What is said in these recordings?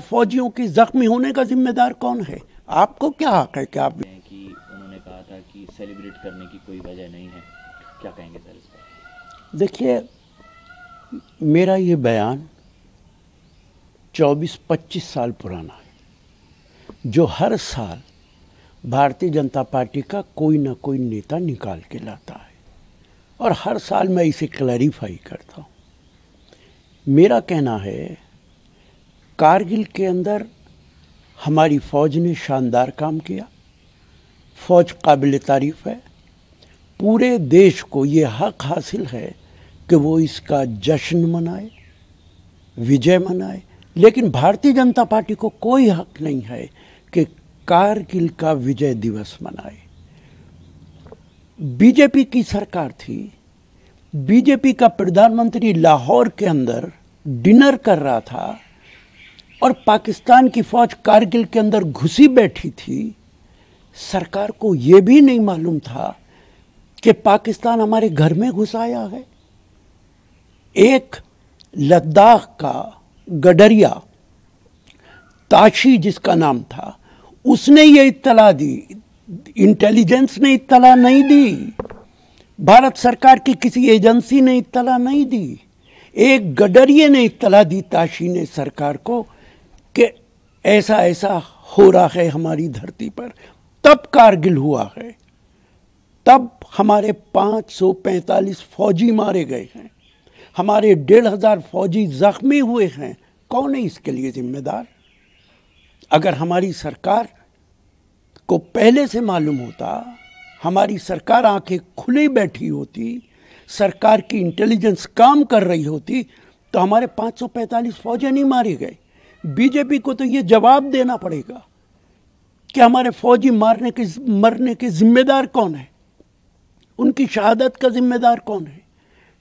फौजियों की जख्मी होने का जिम्मेदार कौन है? आपको क्या हक है कि आप कि उन्होंने कहा था कि सेलिब्रेट करने की कोई वजह नहीं है, क्या कहेंगे सर इस पर? देखिए, मेरा ये बयान 24-25 साल पुराना है, जो हर साल भारतीय जनता पार्टी का कोई ना कोई नेता निकाल के लाता है और हर साल मैं इसे क्लैरिफाई करता हूँ। मेरा कहना है, कारगिल के अंदर हमारी फौज ने शानदार काम किया, फौज काबिल तारीफ है। पूरे देश को ये हक हासिल है कि वो इसका जश्न मनाए, विजय मनाए, लेकिन भारतीय जनता पार्टी को कोई हक नहीं है कि कारगिल का विजय दिवस मनाए। बीजेपी की सरकार थी, बीजेपी का प्रधानमंत्री लाहौर के अंदर डिनर कर रहा था और पाकिस्तान की फौज कारगिल के अंदर घुसी बैठी थी। सरकार को यह भी नहीं मालूम था कि पाकिस्तान हमारे घर में घुस आया है। एक लद्दाख का गडरिया, ताशी जिसका नाम था, उसने ये इत्तला दी, इंटेलिजेंस ने इत्तला नहीं दी, भारत सरकार की किसी एजेंसी ने इत्तला नहीं दी। एक गडरिये ने इत्तला दी ताशी ने सरकार को कि ऐसा ऐसा हो रहा है हमारी धरती पर। तब कारगिल हुआ है, तब हमारे 545 फौजी मारे गए हैं, हमारे 1500 फौजी जख्मी हुए हैं। कौन है इसके लिए जिम्मेदार? अगर हमारी सरकार को पहले से मालूम होता, हमारी सरकार आंखें खुली बैठी होती, सरकार की इंटेलिजेंस काम कर रही होती, तो हमारे 545 फौजी नहीं मारे गए। बीजेपी को तो ये जवाब देना पड़ेगा कि हमारे फौजी मरने के जिम्मेदार कौन है, उनकी शहादत का जिम्मेदार कौन है,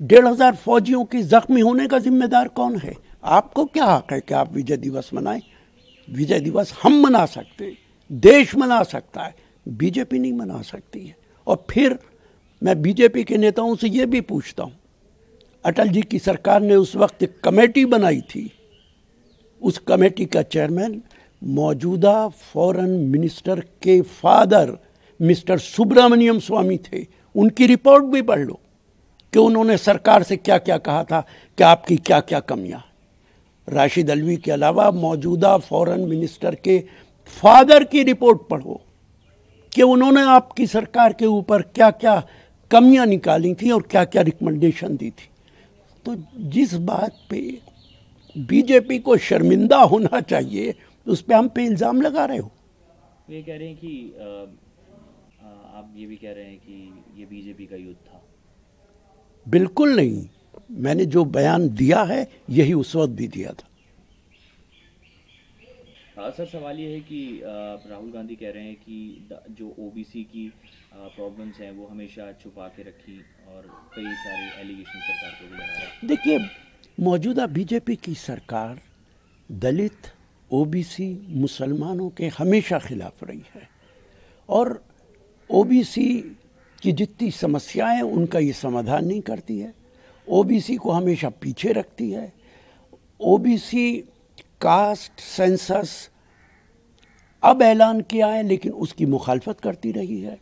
1500 फौजियों की जख्मी होने का जिम्मेदार कौन है। आपको क्या हक है कि आप विजय दिवस मनाएं? विजय दिवस हम मना सकते हैं, देश मना सकता है, बीजेपी नहीं मना सकती है। और फिर मैं बीजेपी के नेताओं से ये भी पूछता हूँ, अटल जी की सरकार ने उस वक्त एक कमेटी बनाई थी, उस कमेटी का चेयरमैन मौजूदा फॉरेन मिनिस्टर के फादर मिस्टर सुब्रमण्यम स्वामी थे। उनकी रिपोर्ट भी पढ़ लो कि उन्होंने सरकार से क्या क्या कहा था कि आपकी क्या क्या कमियां। राशिद अलवी के अलावा मौजूदा फॉरेन मिनिस्टर के फादर की रिपोर्ट पढ़ो कि उन्होंने आपकी सरकार के ऊपर क्या क्या कमियां निकाली थी और क्या क्या रिकमेंडेशन दी थी। तो जिस बात पे बीजेपी को शर्मिंदा होना चाहिए, उस पे हम पे इल्ज़ाम लगा रहे हो। ये कह रहे हैं कि आप ये भी कह रहे हैं कि ये बीजेपी का युद्ध था। बिल्कुल नहीं, मैंने जो बयान दिया है यही उस वक्त भी दिया था। सर, सवाल ये है कि राहुल गांधी कह रहे हैं कि जो ओबीसी की प्रॉब्लम्स हैं वो हमेशा छुपा के रखी और कई सारे एलिगेशन सरकार को भी लगा रहा है। देखिए, मौजूदा बीजेपी की सरकार दलित, ओबीसी, मुसलमानों के हमेशा खिलाफ रही है और ओबीसी की जितनी समस्याएं उनका ये समाधान नहीं करती है, ओबीसी को हमेशा पीछे रखती है। ओबीसी कास्ट सेंसस अब ऐलान किया है लेकिन उसकी मुखालफत करती रही है,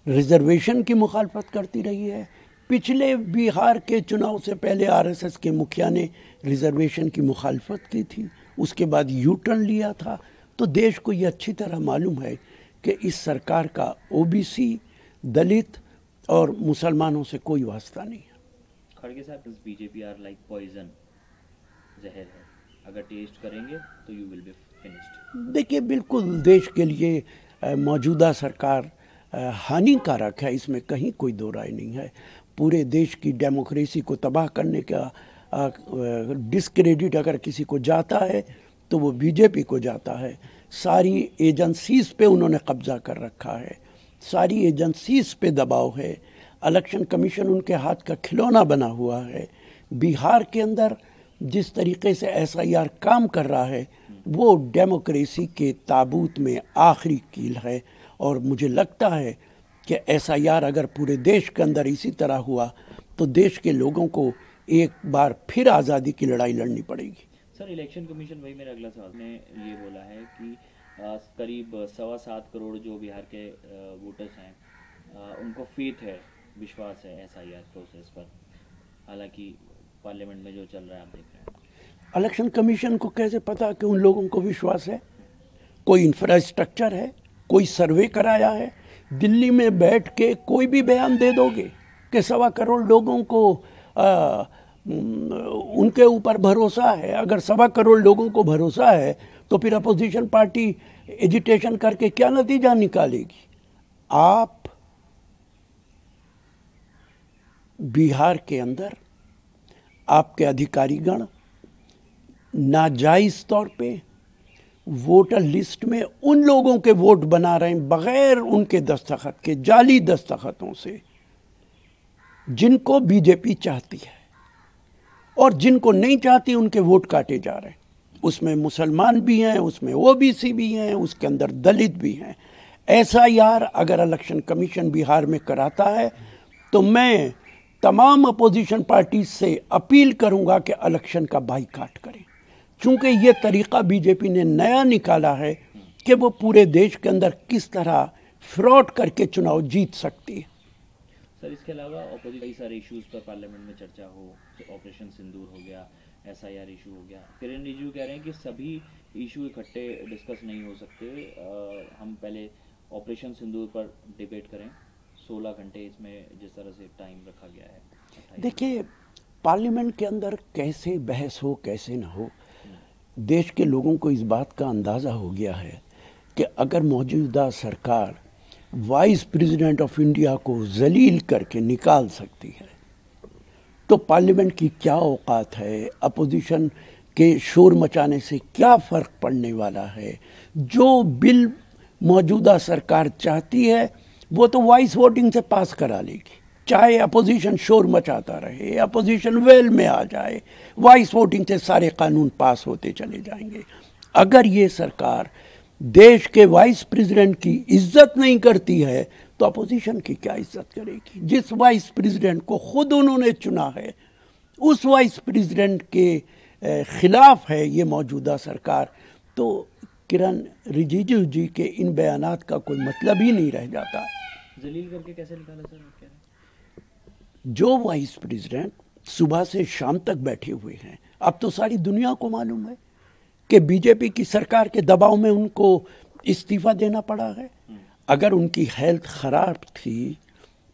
रिजर्वेशन की मुखालफत करती रही है। पिछले बिहार के चुनाव से पहले आरएसएस के मुखिया ने रिजर्वेशन की मुखालफत की थी, उसके बाद यू टर्न लिया था। तो देश को ये अच्छी तरह मालूम है कि इस सरकार का ओबीसी, दलित और मुसलमानों से कोई वास्ता नहीं है। खड़गे साहब, this BJP are like poison, जहर है, अगर टेस्ट करेंगे तो यू विल बी फिनिश्ड। देखिए, बिल्कुल देश के लिए मौजूदा सरकार हानिकारक है, इसमें कहीं कोई दो राय नहीं है। पूरे देश की डेमोक्रेसी को तबाह करने का डिस्क्रेडिट अगर किसी को जाता है तो वो बीजेपी को जाता है। सारी एजेंसीज पे उन्होंने कब्जा कर रखा है, सारी एजेंसीज पे दबाव है, इलेक्शन कमीशन उनके हाथ का खिलौना बना हुआ है। बिहार के अंदर जिस तरीके से एसआईआर काम कर रहा है वो डेमोक्रेसी के ताबूत में आखिरी कील है और मुझे लगता है कि एसआईआर अगर पूरे देश के अंदर इसी तरह हुआ तो देश के लोगों को एक बार फिर आज़ादी की लड़ाई लड़नी पड़ेगी। सर इलेक्शन कमीशन, वही मेरा अगला सवाल, ने ये बोला है कि करीब 7.25 करोड़ जो बिहार के वोटर्स हैं, उनको फेथ है, विश्वास है एसआईआर प्रोसेस पर, हालांकि पार्लियामेंट में जो चल रहा है आप देख रहे हैं। इलेक्शन कमीशन को कैसे पता कि उन लोगों को विश्वास है? कोई इंफ्रास्ट्रक्चर है? कोई सर्वे कराया है? दिल्ली में बैठ के कोई भी बयान दे दोगे कि 1.25 करोड़ लोगों को उनके ऊपर भरोसा है? अगर 1.25 करोड़ लोगों को भरोसा है तो फिर अपोजिशन पार्टी एजिटेशन करके क्या नतीजा निकालेगी? आप बिहार के अंदर आपके अधिकारीगण नाजायज तौर पे वोटर लिस्ट में उन लोगों के वोट बना रहे हैं बगैर उनके दस्तखत के, जाली दस्तखतों से, जिनको बीजेपी चाहती है, और जिनको नहीं चाहती उनके वोट काटे जा रहे हैं। उसमें मुसलमान भी हैं, उसमें ओबीसी भी हैं, उसके अंदर दलित भी हैं। एसआईआर अगर इलेक्शन कमीशन बिहार में कराता है तो मैं तमाम अपोजिशन पार्टी से अपील करूंगा कि इलेक्शन का बाइकाट करें, चूंकि ये तरीका बीजेपी ने नया निकाला है कि वो पूरे देश के अंदर किस तरह फ्रॉड करके चुनाव जीत सकती है। सर इसके अलावा ऑपोजिट कई सारे इश्यूज पर पार्लियामेंट में चर्चा हो, तो ऑपरेशन सिंदूर हो गया, एसआईआर इशू हो गया। किरण रिजिजू कह रहे हैं कि सभी इशू इकट्ठे डिस्कस नहीं हो सकते, हम पहले ऑपरेशन सिंदूर पर डिबेट करें। 16 घंटे इसमें जिस तरह से टाइम रखा गया है। देखिए, पार्लियामेंट के अंदर कैसे बहस हो कैसे ना हो, देश के लोगों को इस बात का अंदाज़ा हो गया है कि अगर मौजूदा सरकार वाइस प्रेसिडेंट ऑफ इंडिया को जलील करके निकाल सकती है तो पार्लियामेंट की क्या औकात है, अपोजिशन के शोर मचाने से क्या फ़र्क पड़ने वाला है। जो बिल मौजूदा सरकार चाहती है वो तो वॉइस वोटिंग से पास करा लेगी, चाहे अपोजिशन शोर मचाता रहे, अपोजिशन वेल में आ जाए, वॉइस वोटिंग से सारे कानून पास होते चले जाएंगे। अगर ये सरकार देश के वाइस प्रेसिडेंट की इज्जत नहीं करती है तो अपोजिशन की क्या इज्जत करेगी? जिस वाइस प्रेसिडेंट को खुद उन्होंने चुना है उस वाइस प्रेसिडेंट के खिलाफ है ये मौजूदा सरकार, तो किरण रिजिजू जी के इन बयानात का कोई मतलब ही नहीं रह जाता। जलील करके कैसे निकाला सर, आप कह रहे हैं? जो वाइस प्रेसिडेंट सुबह से शाम तक बैठे हुए हैं, अब तो सारी दुनिया को मालूम है कि बीजेपी की सरकार के दबाव में उनको इस्तीफा देना पड़ा है। अगर उनकी हेल्थ खराब थी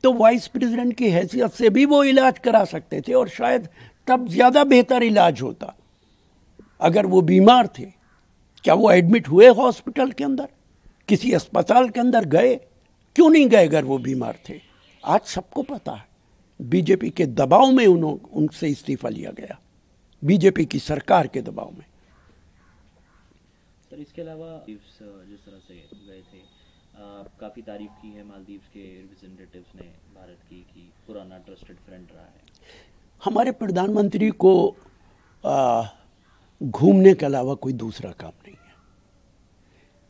तो वाइस प्रेसिडेंट की हैसियत से भी वो इलाज करा सकते थे और शायद तब ज़्यादा बेहतर इलाज होता। अगर वो बीमार थे, क्या वो एडमिट हुए हॉस्पिटल के अंदर, किसी अस्पताल के अंदर गए? क्यों नहीं गए अगर वो बीमार थे? आज सबको पता है बीजेपी के दबाव में उनसे इस्तीफा लिया गया, बीजेपी की सरकार के दबाव में। सर इसके अलावा जिस तरह से गए थे, काफ़ी तारीफ की है मालदीव्स के रिप्रेजेंटेटिव्स ने भारत की कि पुराना ट्रस्टेड फ्रेंड रहा है। हमारे प्रधानमंत्री को घूमने के अलावा कोई दूसरा काम नहीं है।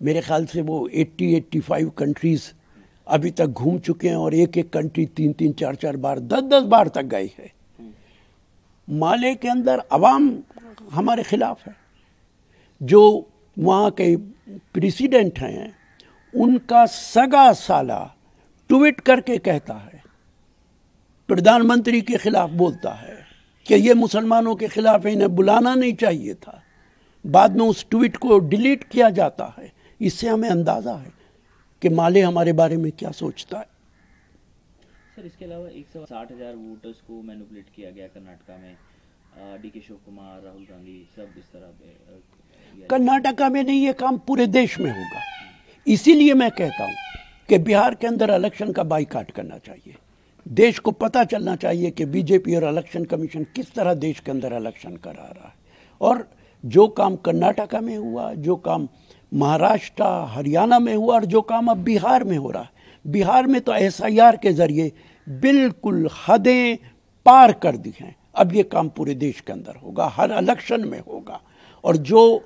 मेरे ख्याल से वो 80-85 कंट्रीज़ अभी तक घूम चुके हैं और एक एक कंट्री 3-3, 4-4 बार, 10-10 बार तक गए हैं। माले के अंदर अवाम हमारे खिलाफ है। जो वहाँ के प्रेसिडेंट हैं उनका सगा साला ट्वीट करके कहता है, प्रधानमंत्री के खिलाफ बोलता है कि ये मुसलमानों के खिलाफ है, इन्हें बुलाना नहीं चाहिए था। बाद में उस ट्वीट को डिलीट किया जाता है। इससे हमें अंदाज़ा है कि माले हमारे बारे में क्या सोचता है। सर इसके अलावा 160,000 वोटर्स को मैनिपुलेट किया गया कर्नाटका में, डीके शिव कुमार, राहुल गांधी सब इस तरह। कर्नाटका में नहीं, ये काम पूरे देश में होगा। इसीलिए मैं कहता हूँ कि बिहार के अंदर इलेक्शन का बाइकाट करना चाहिए। देश को पता चलना चाहिए कि बीजेपी और इलेक्शन कमीशन किस तरह देश के अंदर इलेक्शन करा रहा है। और जो काम कर्नाटका में हुआ, जो काम महाराष्ट्र, हरियाणा में हुआ और जो काम अब बिहार में हो रहा है, बिहार में तो एसआईआर के जरिए बिल्कुल हदें पार कर दी हैं। अब ये काम पूरे देश के अंदर होगा, हर इलेक्शन में होगा। और जो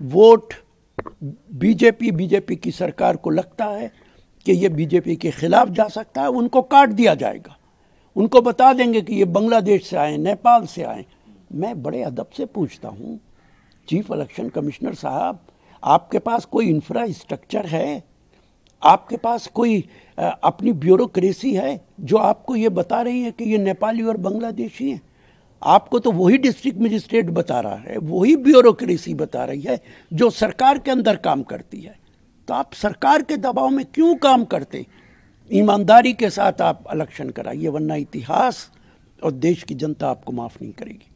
वोट बीजेपी की सरकार को लगता है कि ये बीजेपी के खिलाफ जा सकता है, उनको काट दिया जाएगा। उनको बता देंगे कि ये बांग्लादेश से आए, नेपाल से आए। मैं बड़े अदब से पूछता हूँ चीफ इलेक्शन कमिश्नर साहब, आपके पास कोई इंफ्रास्ट्रक्चर है? आपके पास कोई अपनी ब्यूरोक्रेसी है जो आपको ये बता रही है कि ये नेपाली और बांग्लादेशी हैं? आपको तो वही डिस्ट्रिक्ट मजिस्ट्रेट बता रहा है, वही ब्यूरोक्रेसी बता रही है जो सरकार के अंदर काम करती है। तो आप सरकार के दबाव में क्यों काम करते? ईमानदारी के साथ आप इलेक्शन कराइए, वरना इतिहास और देश की जनता आपको माफ नहीं करेगी।